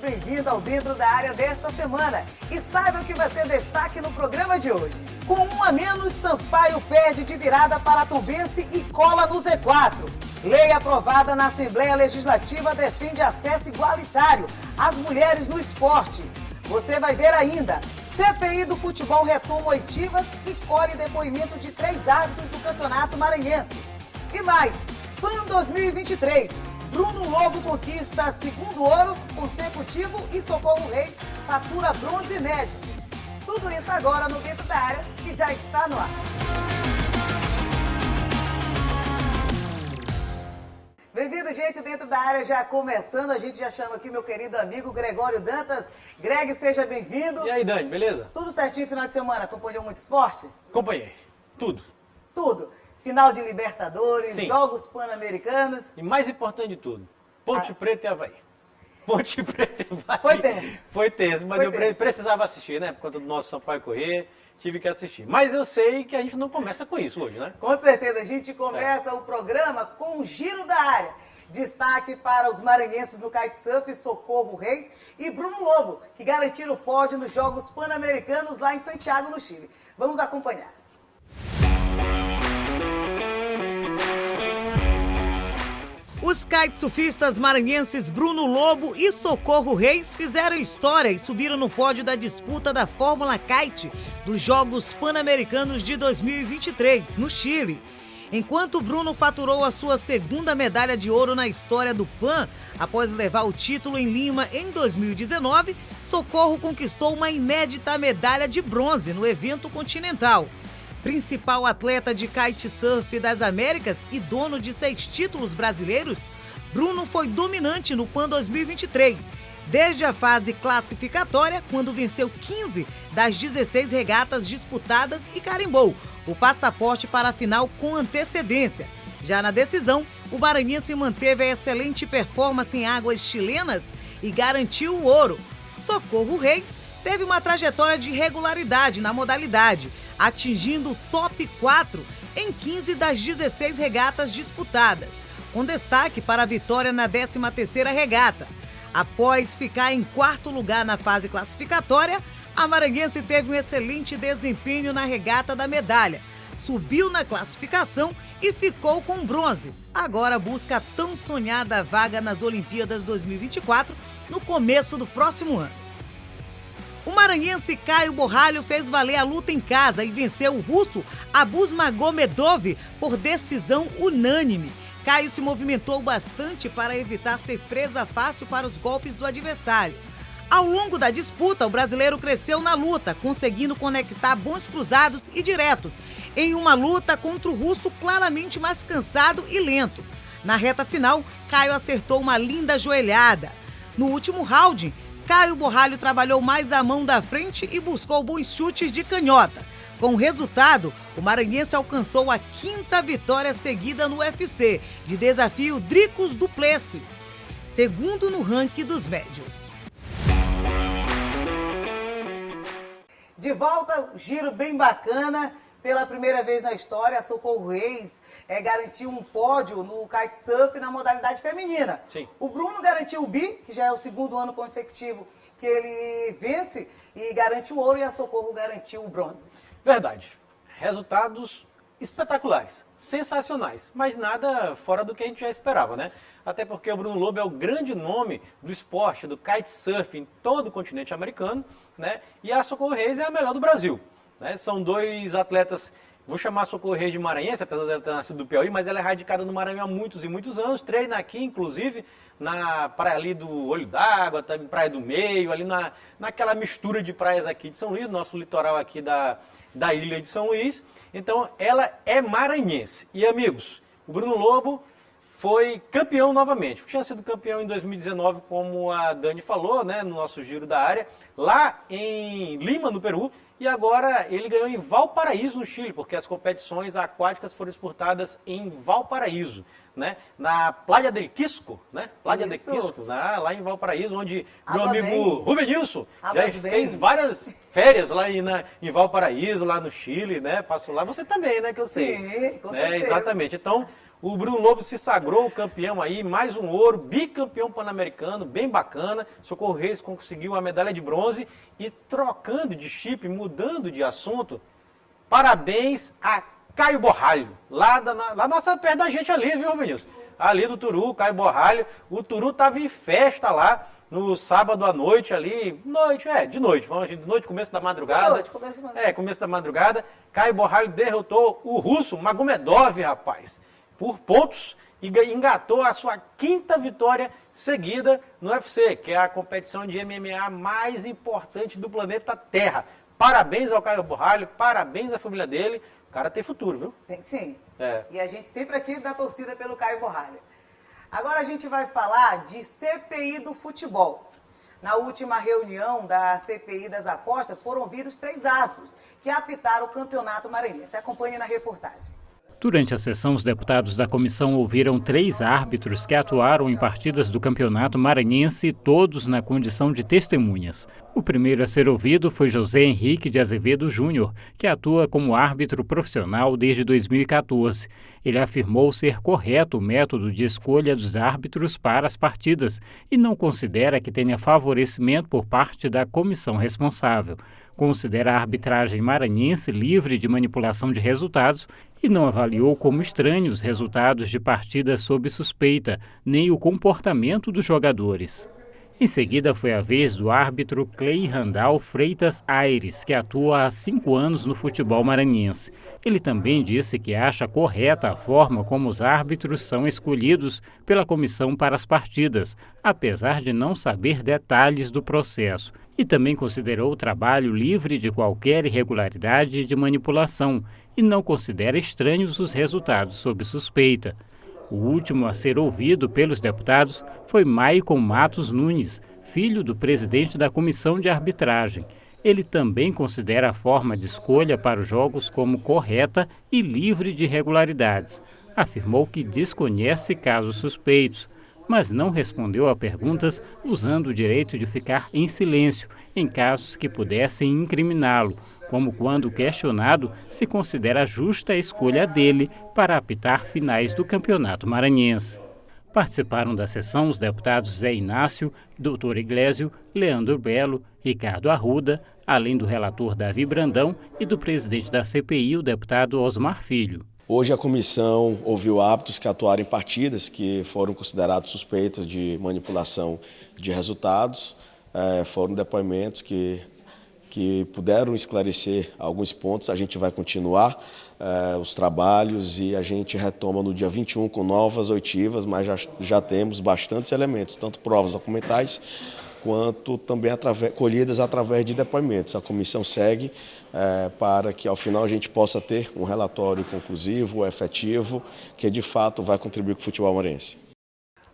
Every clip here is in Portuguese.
bem-vindo ao Dentro da Área desta semana. E saiba o que vai ser destaque no programa de hoje. Com um a menos, Sampaio perde de virada para Tombense e cola no Z4. Lei aprovada na Assembleia Legislativa defende acesso igualitário às mulheres no esporte. Você vai ver ainda. CPI do futebol retoma oitivas e colhe depoimento de 3 árbitros do Campeonato Maranhense. E mais, PAN 2023. Bruno Lobo conquista segundo ouro consecutivo e Socorro Reis fatura bronze inédito. Tudo isso agora no Dentro da Área, que já está no ar. Bem-vindo, gente, Dentro da Área já começando. A gente já chama aqui meu querido amigo Gregório Dantas. Greg, seja bem-vindo. E aí, Dani, beleza? Tudo certinho, final de semana? Acompanhou muito esporte? Acompanhei. Tudo. Tudo. Final de Libertadores, Sim. Jogos Pan-Americanos. E mais importante de tudo, Ponte Preta e Avaí. Ponte Preta e Avaí. Foi tenso. Foi tenso, mas eu precisava assistir, né? Por conta do nosso Sampaio correr, tive que assistir. Mas eu sei que a gente não começa com isso hoje, né? Com certeza, a gente começa o programa com o Giro da Área. Destaque para os maranhenses no kitesurf, Socorro Reis e Bruno Lobo, que garantiram o pódio nos Jogos Pan-Americanos lá em Santiago, no Chile. Vamos acompanhar. Os kitesurfistas maranhenses Bruno Lobo e Socorro Reis fizeram história e subiram no pódio da disputa da Fórmula Kite dos Jogos Pan-Americanos de 2023, no Chile. Enquanto Bruno faturou a sua segunda medalha de ouro na história do PAN, após levar o título em Lima em 2019, Socorro conquistou uma inédita medalha de bronze no evento continental. Principal atleta de kitesurf das Américas e dono de 6 títulos brasileiros, Bruno foi dominante no PAN 2023, desde a fase classificatória, quando venceu 15 das 16 regatas disputadas e carimbou o passaporte para a final com antecedência. Já na decisão, o maranhense manteve a excelente performance em águas chilenas e garantiu o ouro. Socorro Reis teve uma trajetória de regularidade na modalidade, atingindo o top 4 em 15 das 16 regatas disputadas, com destaque para a vitória na 13ª regata. Após ficar em 4º lugar na fase classificatória, a maranhense teve um excelente desempenho na regata da medalha, subiu na classificação e ficou com bronze. Agora busca a tão sonhada vaga nas Olimpíadas 2024 no começo do próximo ano. O maranhense Caio Borralho fez valer a luta em casa e venceu o russo Abusmagomedov por decisão unânime. Caio se movimentou bastante para evitar ser presa fácil para os golpes do adversário. Ao longo da disputa, o brasileiro cresceu na luta, conseguindo conectar bons cruzados e diretos, em uma luta contra o russo claramente mais cansado e lento. Na reta final, Caio acertou uma linda joelhada. No último round, Caio Borralho trabalhou mais a mão da frente e buscou bons chutes de canhota. Com o resultado, o maranhense alcançou a 5ª vitória seguida no UFC, de desafio Dricos du Plessis, segundo no ranking dos médios. De volta, giro bem bacana. Pela primeira vez na história, a Socorro Reis garantiu um pódio no kitesurf na modalidade feminina. Sim. O Bruno garantiu o bi, que já é o 2º ano consecutivo que ele vence e garante o ouro, e a Socorro garantiu o bronze. Verdade. Resultados espetaculares, sensacionais, mas nada fora do que a gente já esperava, né? Até porque o Bruno Lobo é o grande nome do esporte, do kitesurf em todo o continente americano, né? E a Socorro Reis é a melhor do Brasil. São 2 atletas, vou chamar a Socorro Reis de maranhense, apesar dela ter nascido do Piauí, mas ela é radicada no Maranhão há muitos e muitos anos, treina aqui, inclusive, na praia ali do Olho d'Água, também Praia do Meio, ali naquela mistura de praias aqui de São Luís, nosso litoral aqui da ilha de São Luís. Então, ela é maranhense. E, amigos, o Bruno Lobo foi campeão novamente. Tinha sido campeão em 2019, como a Dani falou, né, no nosso Giro da Área, lá em Lima, no Peru. E agora ele ganhou em Valparaíso, no Chile, porque as competições aquáticas foram disputadas em Valparaíso, né? Na Praia del Quisco, né? Praia del Quisco, lá em Valparaíso, onde meu amigo Rubenilson já fez várias férias lá em Valparaíso, lá no Chile, né? Passou lá, você também, né? Que eu sei. Sim, com certeza. Exatamente. Então, O Bruno Lobo se sagrou campeão aí, mais um ouro, bicampeão pan-americano, bem bacana. Socorro Reis conseguiu a medalha de bronze e trocando de chip, mudando de assunto, parabéns a Caio Borralho, lá nossa, perto da gente ali, viu, Vinícius? Ali do Turu, Caio Borralho. O Turu estava em festa lá no sábado à noite ali, de noite, vamos de noite, começo da madrugada. De noite, começo da madrugada. Começo da madrugada. Caio Borralho derrotou o russo Magomedov, rapaz, por pontos e engatou a sua 5ª vitória seguida no UFC, que é a competição de MMA mais importante do planeta Terra. Parabéns ao Caio Borralho, parabéns à família dele. O cara tem futuro, viu? Tem sim. É. E a gente sempre aqui dá torcida pelo Caio Borralho. Agora a gente vai falar de CPI do futebol. Na última reunião da CPI das apostas foram ouvidos 3 árbitros que apitaram o Campeonato Maranhense. Acompanhe na reportagem. Durante a sessão, os deputados da comissão ouviram 3 árbitros que atuaram em partidas do Campeonato Maranhense, todos na condição de testemunhas. O primeiro a ser ouvido foi José Henrique de Azevedo Júnior, que atua como árbitro profissional desde 2014. Ele afirmou ser correto o método de escolha dos árbitros para as partidas e não considera que tenha favorecimento por parte da comissão responsável. Considera a arbitragem maranhense livre de manipulação de resultados e não avaliou como estranhos os resultados de partidas sob suspeita, nem o comportamento dos jogadores. Em seguida, foi a vez do árbitro Clay Randall Freitas Aires, que atua há 5 anos no futebol maranhense. Ele também disse que acha correta a forma como os árbitros são escolhidos pela comissão para as partidas, apesar de não saber detalhes do processo. E também considerou o trabalho livre de qualquer irregularidade e de manipulação, e não considera estranhos os resultados sob suspeita. O último a ser ouvido pelos deputados foi Maicon Matos Nunes, filho do presidente da Comissão de Arbitragem. Ele também considera a forma de escolha para os jogos como correta e livre de irregularidades. Afirmou que desconhece casos suspeitos, mas não respondeu a perguntas usando o direito de ficar em silêncio em casos que pudessem incriminá-lo, como quando questionado se considera justa a escolha dele para apitar finais do Campeonato Maranhense. Participaram da sessão os deputados Zé Inácio, Dr. Iglesio, Leandro Belo, Ricardo Arruda, além do relator Davi Brandão e do presidente da CPI, o deputado Osmar Filho. Hoje a comissão ouviu árbitros que atuaram em partidas que foram considerados suspeitas de manipulação de resultados. Foram depoimentos que puderam esclarecer alguns pontos. A gente vai continuar os trabalhos e a gente retoma no dia 21 com novas oitivas, mas já temos bastantes elementos, tanto provas documentais quanto também colhidas através de depoimentos. A comissão segue para que ao final a gente possa ter um relatório conclusivo, efetivo, que de fato vai contribuir com o futebol maranhense.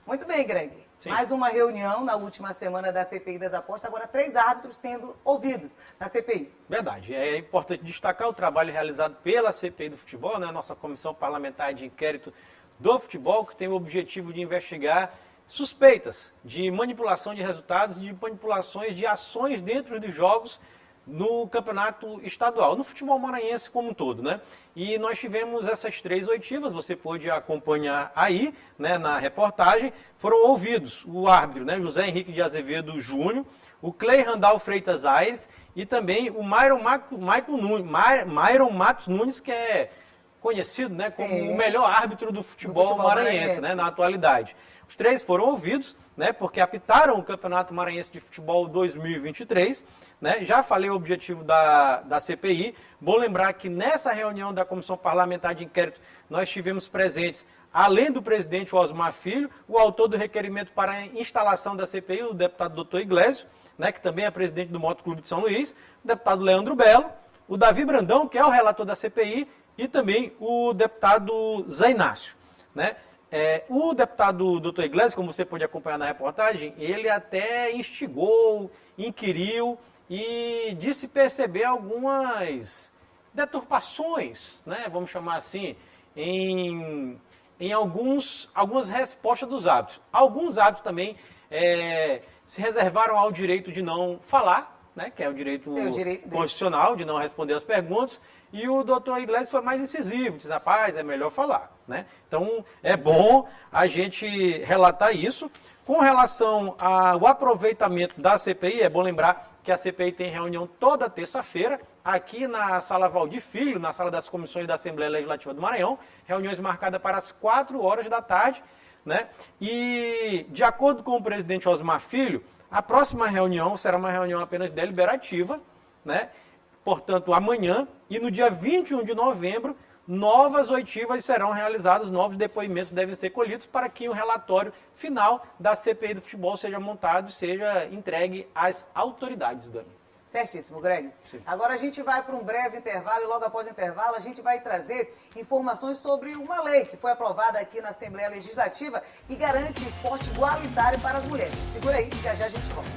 Muito bem, Greg. Sim. Mais uma reunião na última semana da CPI das apostas, agora 3 árbitros sendo ouvidos na CPI. Verdade. É importante destacar o trabalho realizado pela CPI do futebol, né? Nossa Comissão Parlamentar de Inquérito do Futebol, que tem o objetivo de investigar suspeitas de manipulação de resultados, de manipulações de ações dentro dos jogos no campeonato estadual, no futebol maranhense como um todo, né? E nós tivemos essas 3 oitivas, você pôde acompanhar aí, né, na reportagem. Foram ouvidos o árbitro, né, José Henrique de Azevedo Júnior, o Clay Randall Freitas Aires e também o Myron Matos Nunes, que é conhecido, né, como o melhor árbitro do futebol maranhense, né, na atualidade. Os 3 foram ouvidos, né, porque apitaram o Campeonato Maranhense de Futebol 2023. Né? Já falei o objetivo da CPI. Bom lembrar que nessa reunião da Comissão Parlamentar de Inquérito nós tivemos presentes, além do presidente Osmar Filho, o autor do requerimento para a instalação da CPI, o deputado Dr. Iglesio, né, que também é presidente do Motoclube de São Luís, o deputado Leandro Belo, o Davi Brandão, que é o relator da CPI, e também o deputado Zé Inácio. Né? O deputado Dr. Iglesias, como você pode acompanhar na reportagem, ele até instigou, inquiriu e disse perceber algumas deturpações, né, vamos chamar assim, em algumas respostas dos árbitros. Alguns árbitros também se reservaram ao direito de não falar, né, que é o direito dele. constitucional de não responder as perguntas, e o doutor Iglesias foi mais incisivo, disse, rapaz, é melhor falar, né? Então, é bom a gente relatar isso. Com relação ao aproveitamento da CPI, é bom lembrar que a CPI tem reunião toda terça-feira, aqui na Sala Valdir Filho, na Sala das Comissões da Assembleia Legislativa do Maranhão, reuniões marcadas para as 4 horas da tarde, né? E, de acordo com o presidente Osmar Filho, a próxima reunião será uma reunião apenas deliberativa, né? Portanto, amanhã e no dia 21 de novembro, novas oitivas serão realizadas, novos depoimentos devem ser colhidos para que o relatório final da CPI do futebol seja montado e seja entregue às autoridades, Dani. Certíssimo, Greg. Sim. Agora a gente vai para um breve intervalo e logo após o intervalo a gente vai trazer informações sobre uma lei que foi aprovada aqui na Assembleia Legislativa que garante esporte igualitário para as mulheres. Segura aí, já já a gente volta.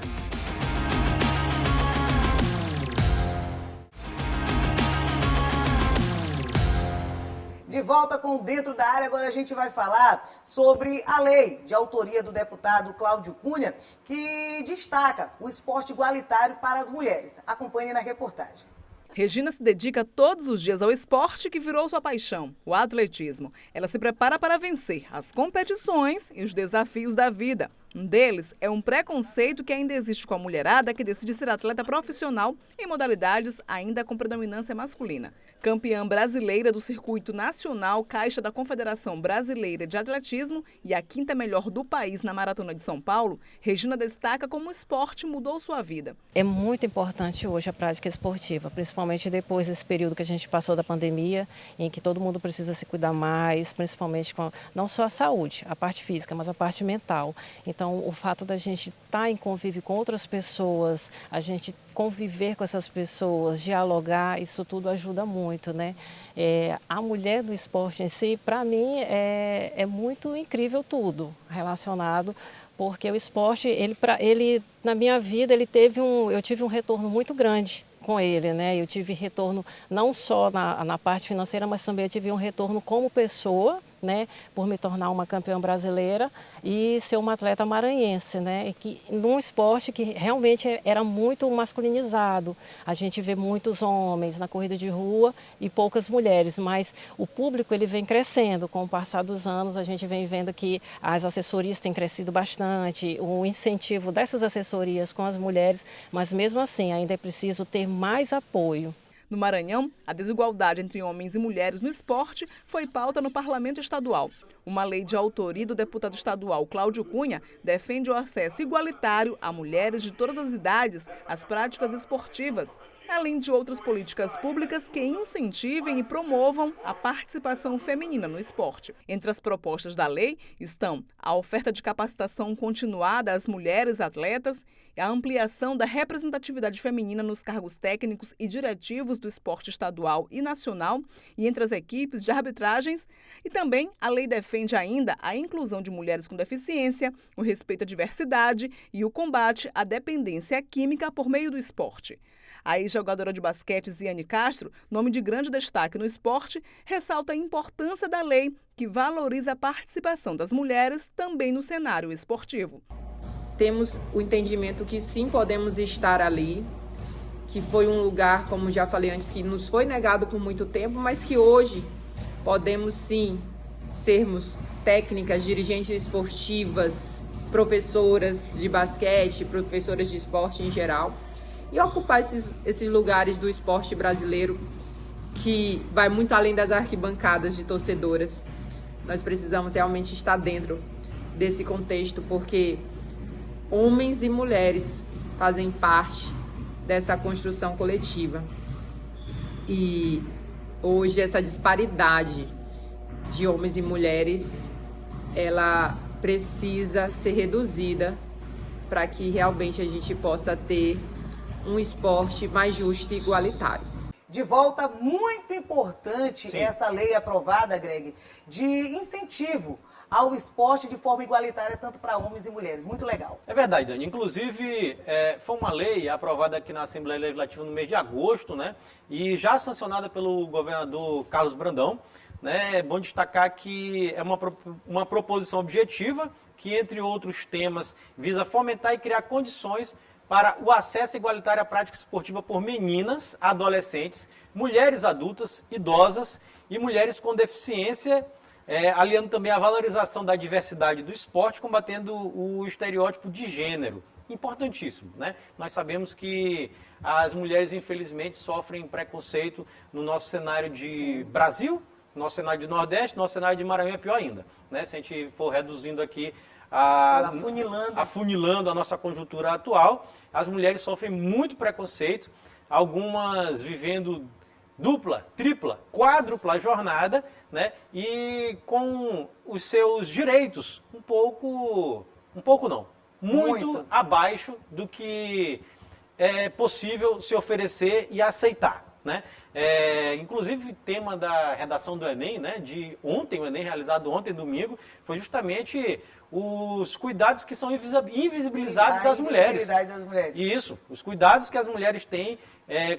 De volta com Dentro da Área, agora a gente vai falar sobre a lei de autoria do deputado Cláudio Cunha, que destaca o esporte igualitário para as mulheres. Acompanhe na reportagem. Regina se dedica todos os dias ao esporte que virou sua paixão, o atletismo. Ela se prepara para vencer as competições e os desafios da vida. Um deles é um preconceito que ainda existe com a mulherada que decide ser atleta profissional em modalidades ainda com predominância masculina. Campeã brasileira do Circuito Nacional Caixa da Confederação Brasileira de Atletismo e a 5ª melhor do país na Maratona de São Paulo, Regina destaca como o esporte mudou sua vida. É muito importante hoje a prática esportiva, principalmente depois desse período que a gente passou da pandemia, em que todo mundo precisa se cuidar mais, principalmente com não só a saúde, a parte física, mas a parte mental. Então, o fato da gente estar em convívio com outras pessoas, a gente conviver com essas pessoas, dialogar, isso tudo ajuda muito, né? A mulher do esporte em si, para mim, é muito incrível tudo relacionado, porque o esporte, ele na minha vida, eu tive um retorno muito grande com ele, né? Eu tive retorno não só na parte financeira, mas também eu tive um retorno como pessoa, né, por me tornar uma campeã brasileira e ser uma atleta maranhense, né, num esporte que realmente era muito masculinizado. A gente vê muitos homens na corrida de rua e poucas mulheres, mas o público ele vem crescendo. Com o passar dos anos, a gente vem vendo que as assessorias têm crescido bastante, o incentivo dessas assessorias com as mulheres, mas mesmo assim ainda é preciso ter mais apoio. No Maranhão, a desigualdade entre homens e mulheres no esporte foi pauta no Parlamento Estadual. Uma lei de autoria do deputado estadual Cláudio Cunha defende o acesso igualitário a mulheres de todas as idades às práticas esportivas, além de outras políticas públicas que incentivem e promovam a participação feminina no esporte. Entre as propostas da lei estão a oferta de capacitação continuada às mulheres atletas, a ampliação da representatividade feminina nos cargos técnicos e diretivos do esporte estadual e nacional e entre as equipes de arbitragens, e também a lei defende ainda a inclusão de mulheres com deficiência, o respeito à diversidade e o combate à dependência química por meio do esporte. A ex-jogadora de basquete Ziane Castro, nome de grande destaque no esporte, ressalta a importância da lei que valoriza a participação das mulheres também no cenário esportivo. Temos o entendimento que sim, podemos estar ali, que foi um lugar, como já falei antes, que nos foi negado por muito tempo, mas que hoje podemos sim sermos técnicas, dirigentes esportivas, professoras de basquete, professoras de esporte em geral, e ocupar esses lugares do esporte brasileiro que vai muito além das arquibancadas de torcedoras. Nós precisamos realmente estar dentro desse contexto, porque homens e mulheres fazem parte dessa construção coletiva. E hoje essa disparidade de homens e mulheres, ela precisa ser reduzida para que realmente a gente possa ter um esporte mais justo e igualitário. De volta, muito importante Sim. Essa lei aprovada, Greg, de incentivo ao esporte de forma igualitária, tanto para homens e mulheres. Muito legal. É verdade, Dani. Inclusive, foi uma lei aprovada aqui na Assembleia Legislativa no mês de agosto, né? E já sancionada pelo governador Carlos Brandão. Né? É bom destacar que é uma proposição objetiva que, entre outros temas, visa fomentar e criar condições para o acesso igualitário à prática esportiva por meninas, adolescentes, mulheres adultas, idosas e mulheres com deficiência, aliando também a valorização da diversidade do esporte, combatendo o estereótipo de gênero. Importantíssimo, né? Nós sabemos que as mulheres, infelizmente, sofrem preconceito no nosso cenário de Brasil, no nosso cenário de Nordeste, no nosso cenário de Maranhão é pior ainda, né? Se a gente for reduzindo aqui, afunilando a nossa conjuntura atual, as mulheres sofrem muito preconceito, algumas vivendo dupla, tripla, quádrupla jornada, né? E com os seus direitos muito abaixo do que é possível se oferecer e aceitar, né? Inclusive, tema da redação do Enem, né, de ontem, o Enem realizado ontem, domingo, foi justamente os cuidados que são invisibilizados das mulheres. Isso, os cuidados que as mulheres têm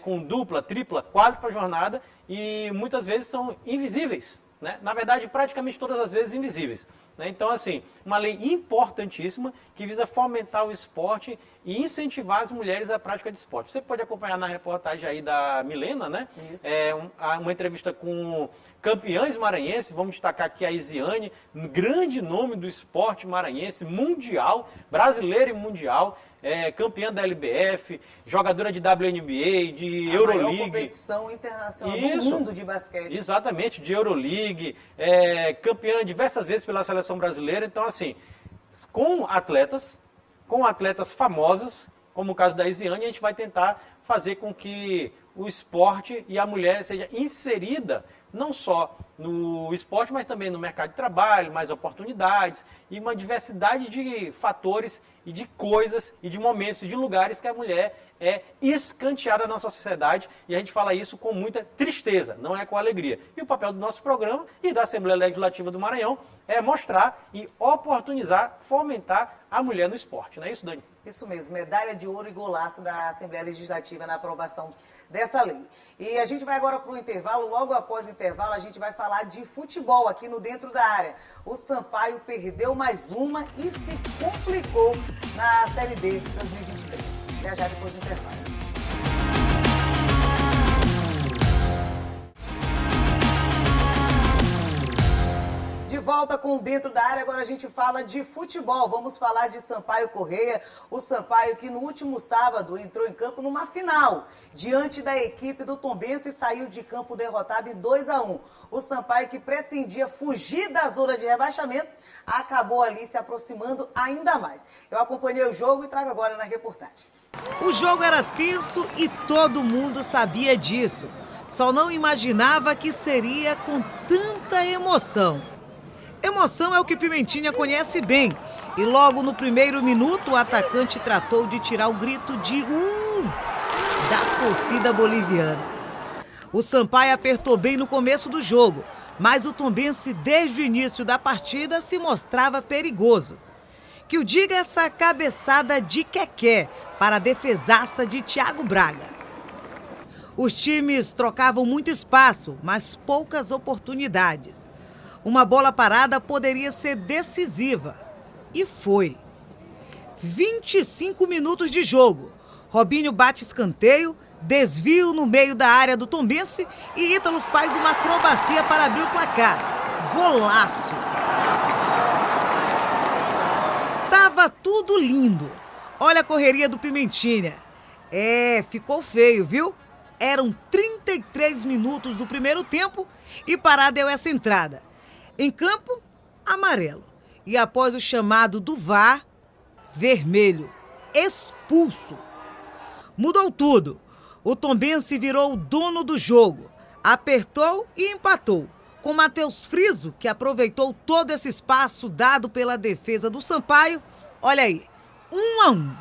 com dupla, tripla, quádrupla jornada e muitas vezes são invisíveis, né? Na verdade, praticamente todas as vezes invisíveis. Então, assim, uma lei importantíssima que visa fomentar o esporte e incentivar as mulheres à prática de esporte. Você pode acompanhar na reportagem aí da Milena, né? Isso. Uma entrevista com campeãs maranhenses, vamos destacar aqui a Isiane, um grande nome do esporte maranhense, mundial, brasileira e mundial, campeã da LBF, jogadora de WNBA, de Euroleague. A maior competição internacional do mundo de basquete. Exatamente, de Euroleague, campeã diversas vezes pela seleção brasileira. Então, assim, com atletas famosos, como o caso da Isiane, a gente vai tentar fazer com que o esporte e a mulher seja inserida não só no esporte, mas também no mercado de trabalho, mais oportunidades e uma diversidade de fatores e de coisas e de momentos e de lugares que a mulher é escanteada na nossa sociedade, e a gente fala isso com muita tristeza, não é com alegria. E o papel do nosso programa e da Assembleia Legislativa do Maranhão é mostrar e oportunizar, fomentar a mulher no esporte. Não é isso, Dani? Isso mesmo, medalha de ouro e golaço da Assembleia Legislativa na aprovação dessa lei. E a gente vai agora para o intervalo. Logo após o intervalo, a gente vai falar de futebol aqui no Dentro da Área. O Sampaio perdeu mais uma e se complicou na Série B 2023. Já depois do intervalo. De volta com o Dentro da Área, agora a gente fala de futebol. Vamos falar de Sampaio Corrêa, o Sampaio que no último sábado entrou em campo numa final, diante da equipe do Tombense e saiu de campo derrotado em 2-1. O Sampaio, que pretendia fugir da zona de rebaixamento, acabou ali se aproximando ainda mais. Eu acompanhei o jogo e trago agora na reportagem. O jogo era tenso e todo mundo sabia disso. Só não imaginava que seria com tanta emoção. Emoção é o que Pimentinha conhece bem. E logo no primeiro minuto, o atacante tratou de tirar o grito de da torcida boliviana. O Sampaio apertou bem no começo do jogo, mas o Tombense, desde o início da partida, se mostrava perigoso. Que o diga essa cabeçada de Keké para a defesaça de Thiago Braga. Os times trocavam muito espaço, mas poucas oportunidades. Uma bola parada poderia ser decisiva. E foi. 25 minutos de jogo. Robinho bate escanteio, desvio no meio da área do Tombense e Ítalo faz uma acrobacia para abrir o placar. Golaço! Tava tudo lindo. Olha a correria do Pimentinha. Ficou feio, viu? Eram 33 minutos do primeiro tempo e Pará deu essa entrada. Em campo, amarelo. E após o chamado do VAR, vermelho. Expulso. Mudou tudo. O Tombense virou o dono do jogo. Apertou e empatou. Com Matheus Friso, que aproveitou todo esse espaço dado pela defesa do Sampaio. Olha aí, 1-1.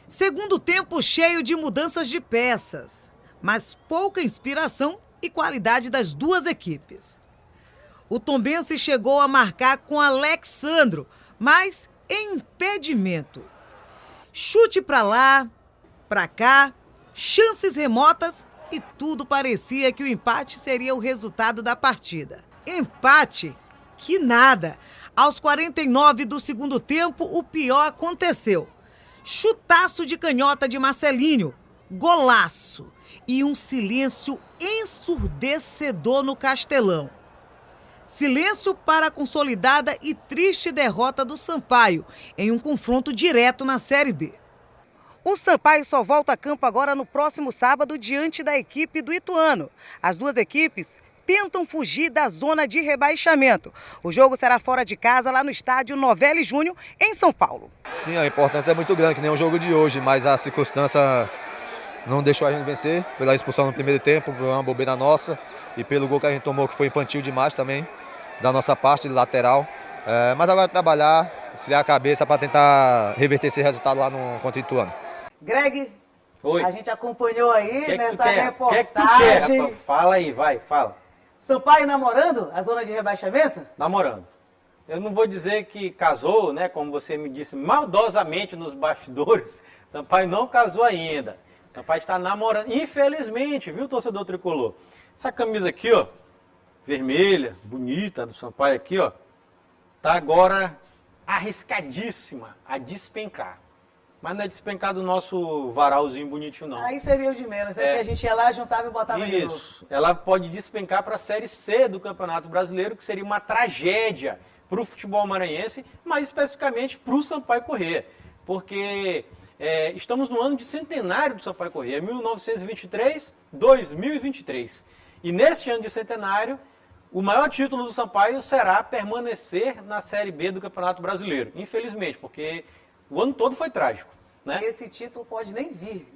Segundo tempo cheio de mudanças de peças, mas pouca inspiração e qualidade das duas equipes. O Tombense chegou a marcar com Alexandro, mas em impedimento. Chute para lá, para cá, chances remotas e tudo parecia que o empate seria o resultado da partida. Empate? Que nada! Aos 49 do segundo tempo, o pior aconteceu. Chutaço de canhota de Marcelinho, golaço e um silêncio ensurdecedor no Castelão. Silêncio para a consolidada e triste derrota do Sampaio em um confronto direto na Série B. O Sampaio só volta a campo agora no próximo sábado diante da equipe do Ituano. As duas equipes tentam fugir da zona de rebaixamento. O jogo será fora de casa, lá no estádio Novelli Júnior, em São Paulo. Sim, a importância é muito grande, que nem o jogo de hoje, mas a circunstância não deixou a gente vencer, pela expulsão no primeiro tempo, por uma bobeira nossa, e pelo gol que a gente tomou, que foi infantil demais também, da nossa parte, de lateral. Mas agora trabalhar, esfriar a cabeça para tentar reverter esse resultado lá contra o Ituano. Greg, Oi. A gente acompanhou aí nessa Que reportagem. Fala aí, vai, fala. Sampaio namorando a zona de rebaixamento? Namorando. Eu não vou dizer que casou, né, como você me disse maldosamente nos bastidores. Sampaio não casou ainda. Sampaio está namorando, infelizmente, viu, torcedor tricolor? Essa camisa aqui, ó, vermelha, bonita, do Sampaio aqui, ó, tá agora arriscadíssima a despencar. Mas não é despencar do nosso varalzinho bonitinho, não. Aí seria o de menos, né? Que a gente ia lá, juntava e botava de novo. Isso. Ela pode despencar para a Série C do Campeonato Brasileiro, que seria uma tragédia para o futebol maranhense, mas especificamente para o Sampaio Corrêa. Porque estamos no ano de centenário do Sampaio Corrêa, 1923-2023. E nesse ano de centenário, o maior título do Sampaio será permanecer na Série B do Campeonato Brasileiro. Infelizmente, porque o ano todo foi trágico. Né? E esse título pode nem vir,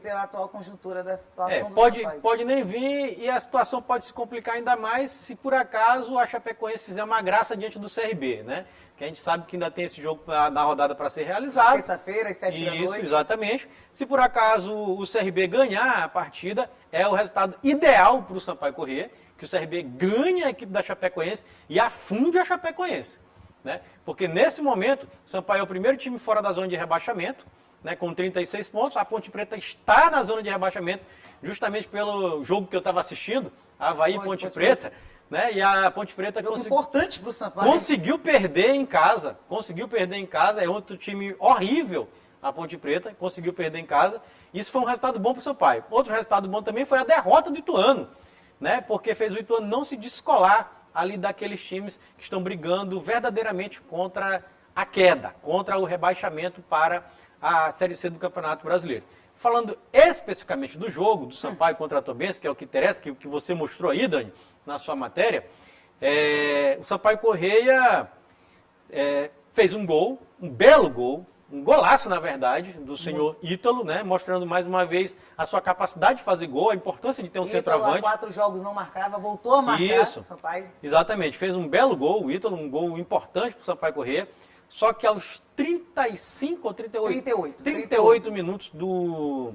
pela atual conjuntura da situação do Sampaio. Pode nem vir e a situação pode se complicar ainda mais se por acaso a Chapecoense fizer uma graça diante do CRB, né? Que a gente sabe que ainda tem esse jogo na rodada para ser realizado. Terça-feira, às 7 da noite. Isso, exatamente. Se por acaso o CRB ganhar a partida, é o resultado ideal para o Sampaio Corrêa, que o CRB ganhe a equipe da Chapecoense e afunde a Chapecoense. Né? Porque nesse momento, o Sampaio é o primeiro time fora da zona de rebaixamento, né, com 36 pontos. A Ponte Preta está na zona de rebaixamento, justamente pelo jogo que eu estava assistindo, Avaí e Ponte Preta. Né, e a Ponte Preta importante para o Sampaio. Conseguiu perder em casa. É outro time horrível, a Ponte Preta. Conseguiu perder em casa. Isso foi um resultado bom para o Sampaio. Outro resultado bom também foi a derrota do Ituano, né, porque fez o Ituano não se descolar ali daqueles times que estão brigando verdadeiramente contra a queda, contra o rebaixamento para a Série C do Campeonato Brasileiro. Falando especificamente do jogo, do Sampaio contra a Tombense, que é o que interessa, que você mostrou aí, Dani, na sua matéria, o Sampaio Corrêa fez um gol, um belo gol, um golaço, na verdade, do senhor Ítalo, né, mostrando mais uma vez a sua capacidade de fazer gol, a importância de ter um centroavante. Há 4 jogos não marcava, voltou a marcar. Isso, Sampaio. Exatamente, fez um belo gol, o Ítalo, um gol importante para o Sampaio Corrêa. Só que aos 35 ou 38 minutos do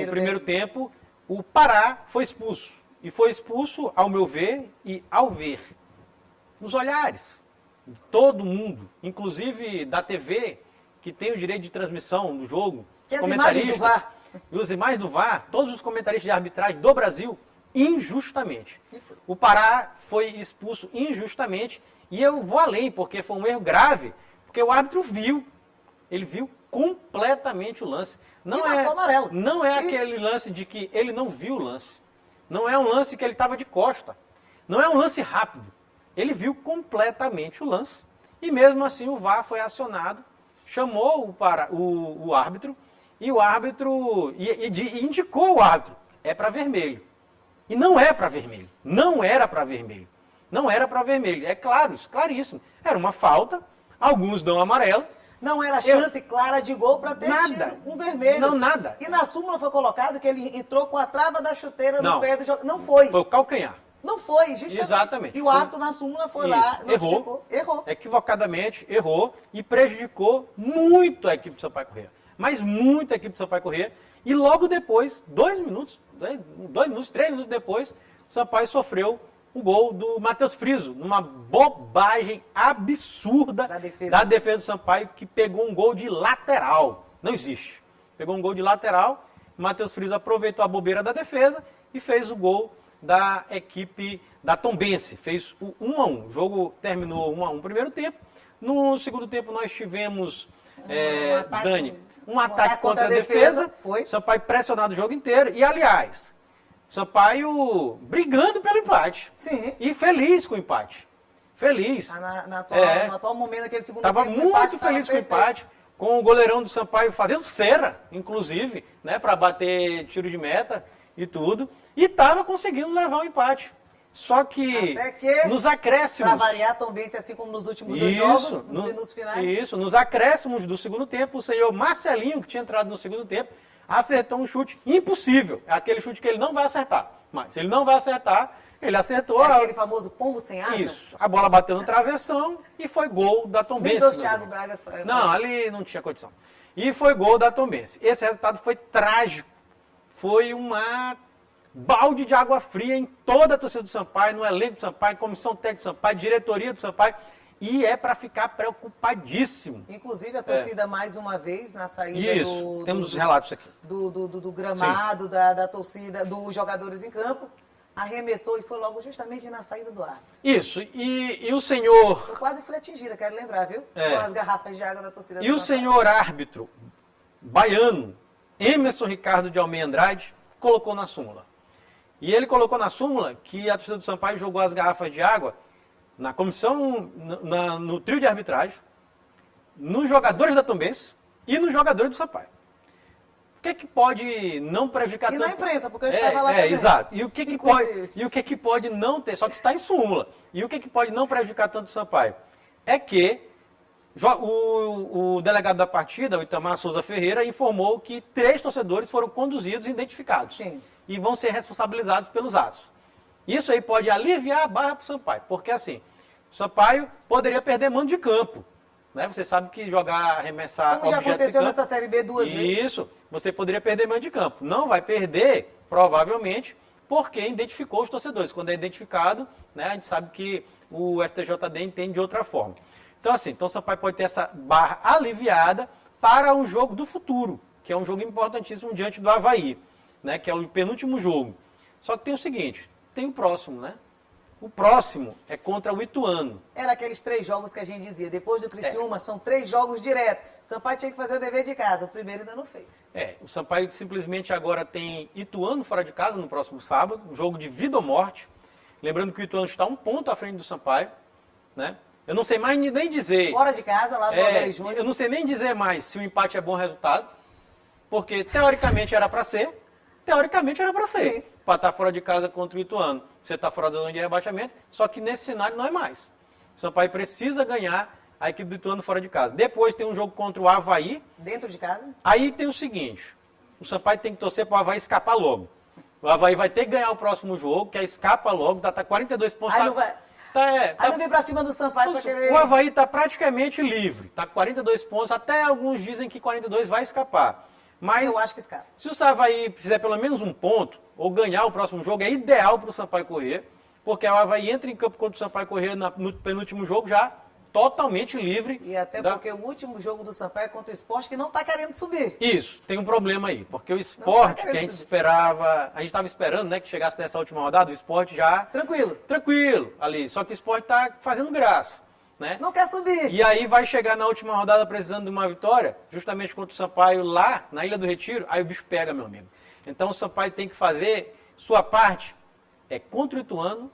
primeiro tempo, o Pará foi expulso. E foi expulso, ao meu ver e ao ver, nos olhares de todo mundo, inclusive da TV, que tem o direito de transmissão do jogo. E as imagens do VAR. E as imagens do VAR, todos os comentaristas de arbitragem do Brasil, injustamente. O Pará foi expulso injustamente. E eu vou além, porque foi um erro grave. Porque o árbitro viu, ele viu completamente o lance. Não é aquele lance de que ele não viu o lance. Não é um lance que ele estava de costa. Não é um lance rápido. Ele viu completamente o lance. E mesmo assim o VAR foi acionado, chamou o árbitro, e o árbitro indicou o árbitro. É para vermelho. E não é para vermelho. Não era para vermelho. Não era para vermelho. É claro, isso, claríssimo. Era uma falta. Alguns dão amarelo. Não era chance clara de gol para ter tido um vermelho. Não, nada. E na súmula foi colocado que ele entrou com a trava da chuteira no pé do jogador. Não foi. Foi o calcanhar. Não foi, justamente. Exatamente. E o árbitro na súmula foi lá, errou. Equivocadamente, errou e prejudicou muito a equipe do Sampaio Corrêa. Mas muito a equipe do Sampaio Corrêa. E logo depois, 3 minutos depois, o Sampaio sofreu o gol do Matheus Friso, numa bobagem absurda da defesa do Sampaio, que pegou um gol de lateral. Não existe. Pegou um gol de lateral, o Matheus Friso aproveitou a bobeira da defesa e fez o gol da equipe da Tombense. Fez o 1-1. O jogo terminou 1-1 no primeiro tempo. No segundo tempo nós tivemos, Dani, um ataque contra a defesa. Foi. Sampaio pressionado o jogo inteiro. E, aliás, Sampaio brigando pelo empate. Sim. E feliz com o empate. Feliz. No atual momento daquele segundo tempo. Estava muito feliz com o empate. Com o goleirão do Sampaio fazendo cera, inclusive, né, para bater tiro de meta e tudo. E estava conseguindo levar o empate. Só que, nos acréscimos... Para variar, Tombense, assim como nos últimos dois jogos, nos minutos finais. Isso, nos acréscimos do segundo tempo, o senhor Marcelinho, que tinha entrado no segundo tempo, acertou um chute impossível. É aquele chute que ele não vai acertar. Mas se ele não vai acertar, ele acertou... Aquele famoso pombo sem asa? Isso. A bola bateu no travessão e foi gol da Tombense. Nem do Thiago Braga foi. Não, ali não tinha condição. E foi gol da Tombense. Esse resultado foi trágico. Foi uma balde de água fria em toda a torcida do Sampaio, no elenco do Sampaio, comissão técnica do Sampaio, diretoria do Sampaio. E é para ficar preocupadíssimo. Inclusive a torcida, mais uma vez, na saída temos os relatos aqui. Do gramado, da torcida, dos jogadores em campo, arremessou e foi logo justamente na saída do árbitro. Isso, e o senhor... Eu quase fui atingida, quero lembrar, viu? Com as garrafas de água da torcida do Sampaio. E o senhor árbitro baiano, Emerson Ricardo de Almeida Andrade, colocou na súmula. E ele colocou na súmula que a torcida do Sampaio jogou as garrafas de água na comissão, no trio de arbitragem, nos jogadores da Tombense e nos jogadores do Sampaio. O que pode não prejudicar tanto... E na imprensa, porque eu estava lá também. Exato. E o que pode não ter, só que está em súmula. E o que pode não prejudicar tanto o Sampaio? É que o delegado da partida, o Itamar Souza Ferreira, informou que 3 torcedores foram conduzidos e identificados. Sim. E vão ser responsabilizados pelos atos. Isso aí pode aliviar a barra para o Sampaio, porque assim, o Sampaio poderia perder mando de campo. Né? Você sabe que jogar, arremessar... Como já aconteceu nessa Série B 2 vezes. Isso, você poderia perder mando de campo. Não vai perder, provavelmente, porque identificou os torcedores. Quando é identificado, né, a gente sabe que o STJD entende de outra forma. Então assim, o Sampaio pode ter essa barra aliviada para um jogo do futuro, que é um jogo importantíssimo diante do Avaí, né, que é o penúltimo jogo. Só que tem o seguinte, tem o próximo, né? O próximo é contra o Ituano. Era aqueles 3 jogos que a gente dizia. Depois do Criciúma, são 3 jogos diretos. O Sampaio tinha que fazer o dever de casa. O primeiro ainda não fez. O Sampaio simplesmente agora tem Ituano fora de casa no próximo sábado. Um jogo de vida ou morte. Lembrando que o Ituano está 1 ponto à frente do Sampaio. Né? Eu não sei mais nem dizer... Fora de casa, lá do Alberto Júnior. Eu não sei nem dizer mais se o empate é bom resultado. Porque teoricamente era para ser. Sim. Para estar fora de casa contra o Ituano. Você está fora da zona de rebaixamento, só que nesse cenário não é mais. O Sampaio precisa ganhar a equipe do Ituano fora de casa. Depois tem um jogo contra o Avaí. Dentro de casa? Aí tem o seguinte, o Sampaio tem que torcer para o Avaí escapar logo. O Avaí vai ter que ganhar o próximo jogo, que é escapa logo, tá 42 pontos. Aí não vai... Aí não vem pra cima do Sampaio pra querer... O Avaí está praticamente livre, está com 42 pontos, até alguns dizem que 42 vai escapar. Mas eu acho que escapa. Se o Avaí fizer pelo menos 1 ponto, ou ganhar o próximo jogo, é ideal para o Sampaio correr, porque o Avaí entra em campo contra o Sampaio correr no penúltimo jogo já totalmente livre. E até porque o último jogo do Sampaio é contra o Sport, que não está querendo subir. Isso, tem um problema aí, porque o Sport, que a gente esperava, a gente estava esperando, né, que chegasse nessa última rodada, o Sport já... Tranquilo, ali, só que o Sport está fazendo graça. Né? Não quer subir. E aí vai chegar na última rodada precisando de uma vitória, justamente contra o Sampaio lá na Ilha do Retiro, aí o bicho pega, meu amigo. Então o Sampaio tem que fazer sua parte, contra o Ituano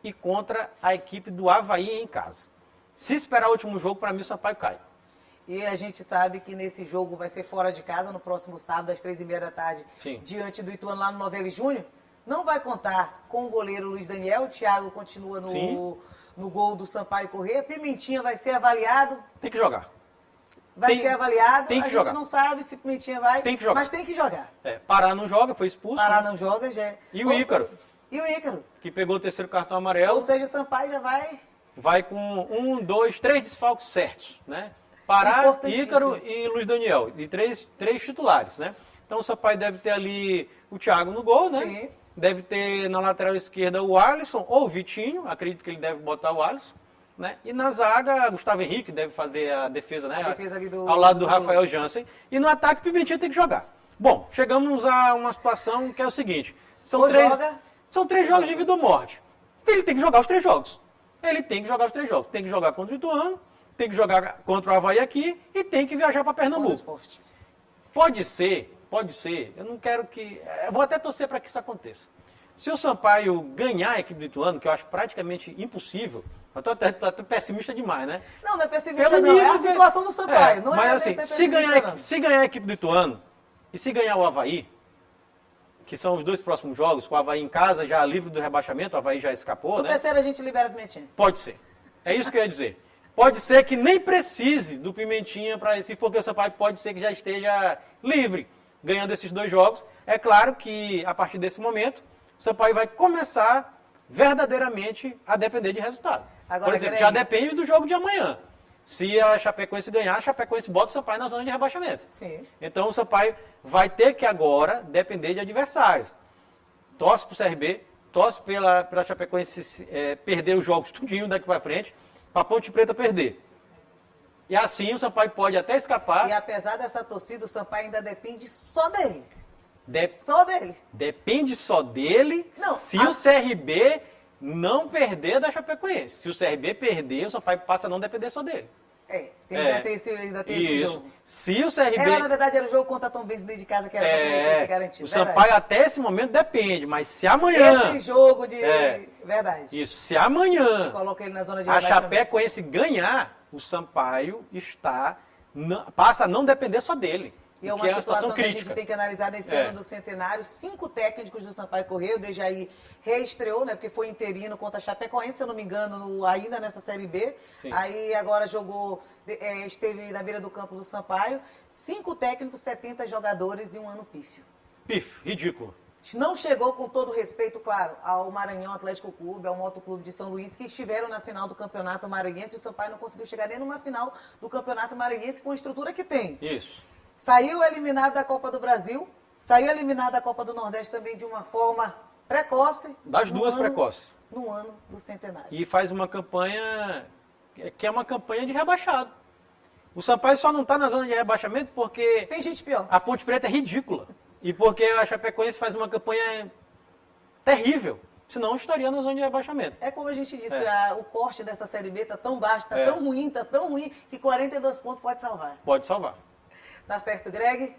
e contra a equipe do Avaí em casa. Se esperar o último jogo, para mim o Sampaio cai. E a gente sabe que nesse jogo vai ser fora de casa, no próximo sábado, às 3h30 da tarde, Sim. diante do Ituano lá no Novelli Júnior. Não vai contar com o goleiro Luiz Daniel, o Thiago continua no gol do Sampaio Corrêa. Pimentinha vai ser avaliado. Tem que jogar. Vai ser avaliado. Tem que jogar. A gente não sabe se Pimentinha vai, tem que jogar. Mas tem que jogar. Pará não joga, foi expulso. Pará não joga, já é. E o Ícaro. Que pegou o 3º cartão amarelo. Ou seja, o Sampaio já vai... Vai com 1, 2, 3 desfalques certos, né? Pará, Ícaro e Luiz Daniel. E três titulares, né? Então o Sampaio deve ter ali o Thiago no gol, né? Sim. Deve ter na lateral esquerda o Alisson ou o Vitinho, acredito que ele deve botar o Alisson, né? E na zaga, Gustavo Henrique deve fazer a defesa, né? A defesa ali ao lado do Rafael Jansen. E no ataque, o Pimentinha tem que jogar. Bom, chegamos a uma situação que é o seguinte. São 3 jogos de vida ou morte. Ele tem que jogar os 3 jogos. Tem que jogar contra o Ituano, tem que jogar contra o Avaí aqui e tem que viajar para Pernambuco. pode ser, eu não quero que... Eu vou até torcer para que isso aconteça. Se o Sampaio ganhar a equipe do Ituano, que eu acho praticamente impossível, eu tô pessimista demais, né? Não é pessimista não, é a situação do Sampaio. Não mas é assim, se ganhar a equipe do Ituano e se ganhar o Avaí, que são os 2 próximos jogos, com o Avaí em casa já livre do rebaixamento, o Avaí já escapou, no né? terceiro a gente libera o Pimentinha. Pode ser. É isso que eu ia dizer. Pode ser que nem precise do Pimentinha para esse, porque o Sampaio pode ser que já esteja livre, ganhando esses 2 jogos. É claro que, a partir desse momento, o Sampaio vai começar verdadeiramente a depender de resultado. Agora, por exemplo, já depende do jogo de amanhã. Se a Chapecoense ganhar, a Chapecoense bota o Sampaio na zona de rebaixamento. Sim. Então o Sampaio vai ter que agora depender de adversários. Torce para o CRB, torce pela Chapecoense perder os jogos tudinho daqui para frente, para a Ponte Preta perder. E assim o Sampaio pode até escapar. E apesar dessa torcida, o Sampaio ainda depende só dele. Só dele. Depende só dele se o CRB não perder da Chapecoense. Se o CRB perder, o Sampaio passa a não depender só dele. Ainda tem esse jogo. Se o CRB... na verdade, era o jogo contra a Tombense dentro de casa que era pra garantido. O Sampaio até esse momento depende, mas se amanhã... Esse jogo de... Verdade. Isso, se amanhã coloca ele na zona de a Chapecoense ganhar, o Sampaio passa a não depender só dele. E é uma situação que a gente tem que analisar nesse ano do centenário. 5 técnicos do Sampaio Corrêa, o Dejaí reestreou, né? Porque foi interino contra a Chapecoense, se eu não me engano, ainda nessa Série B. Sim. Aí agora esteve na beira do campo do Sampaio. 5 técnicos, 70 jogadores e um ano pífio. Pífio, ridículo. Não chegou, com todo respeito, claro, ao Maranhão Atlético Clube, ao Motoclube de São Luís, que estiveram na final do Campeonato Maranhense. E o Sampaio não conseguiu chegar nem numa final do Campeonato Maranhense com a estrutura que tem. Isso. Saiu eliminado da Copa do Brasil, saiu eliminado da Copa do Nordeste também de uma forma precoce. Das duas precoces. No ano do centenário. E faz uma campanha que é uma campanha de rebaixado. O Sampaio só não está na zona de rebaixamento porque... Tem gente pior. A Ponte Preta é ridícula. E porque a Chapecoense faz uma campanha terrível. Senão estaria na zona de rebaixamento. É como a gente disse, que o corte dessa Série B está tão baixo, está tão ruim, que 42 pontos pode salvar. Pode salvar. Tá certo, Greg?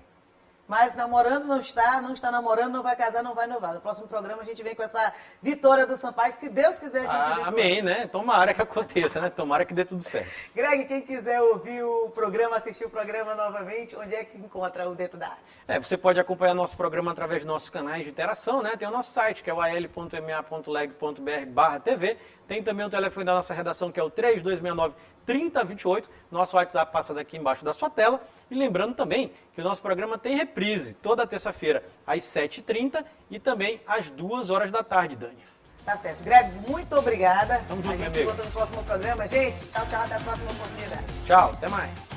Mas namorando não está namorando, não vai casar, não vai noivar. No próximo programa a gente vem com essa vitória do Sampaio, se Deus quiser, diante de amém, né? Tomara que aconteça, né? Tomara que dê tudo certo. Greg, quem quiser ouvir o programa, assistir o programa novamente, onde é que encontra o Dentro da Área? Você pode acompanhar nosso programa através dos nossos canais de interação, né? Tem o nosso site, que é o al.ma.leg.br/TV. Tem também o telefone da nossa redação, que é o 3269-3028. Nosso WhatsApp passa daqui embaixo da sua tela. E lembrando também que o nosso programa tem reprise toda terça-feira às 7h30 e também às 2h da tarde, Dani. Tá certo. Greg, muito obrigada. Tamo junto, a gente se encontra no próximo programa. Gente, tchau, tchau. Até a próxima oportunidade. Tchau, até mais.